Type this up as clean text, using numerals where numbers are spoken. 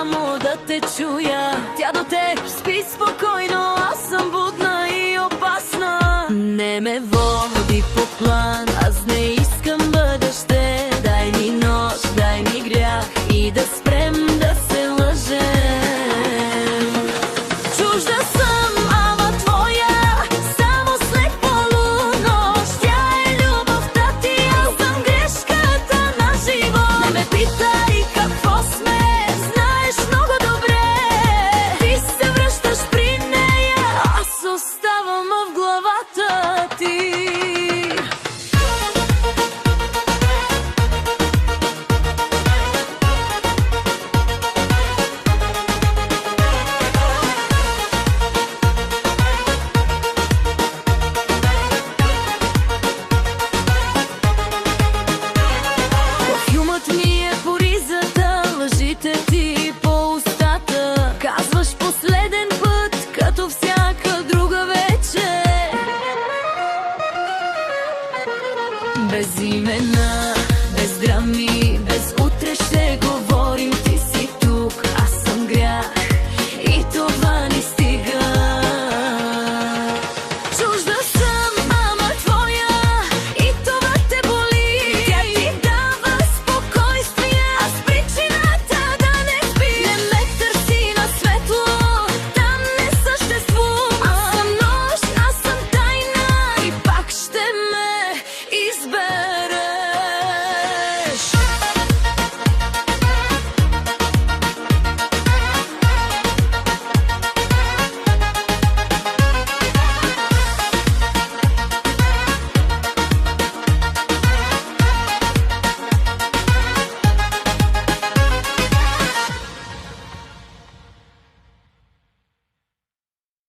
само да те чуя. Тя до теб спи спокойно, аз съм будна и опасна. Не ме води по план, аз не искам бъдеще. Дай ми нож, дай ми грях и да спрем да се лъжем. Чужда съм, ама твоя, само след полунощ. Тя е любовта ти, аз съм грешката на живот. Не ме питай какво сме, знаеш много добре. Ти се връщаш при нея, аз оставам в главата ти. Парфюмът ми е по ризата, лъжите ти по устата. Казваш последен път, като всяка друга вечер. Без имена, без драми, без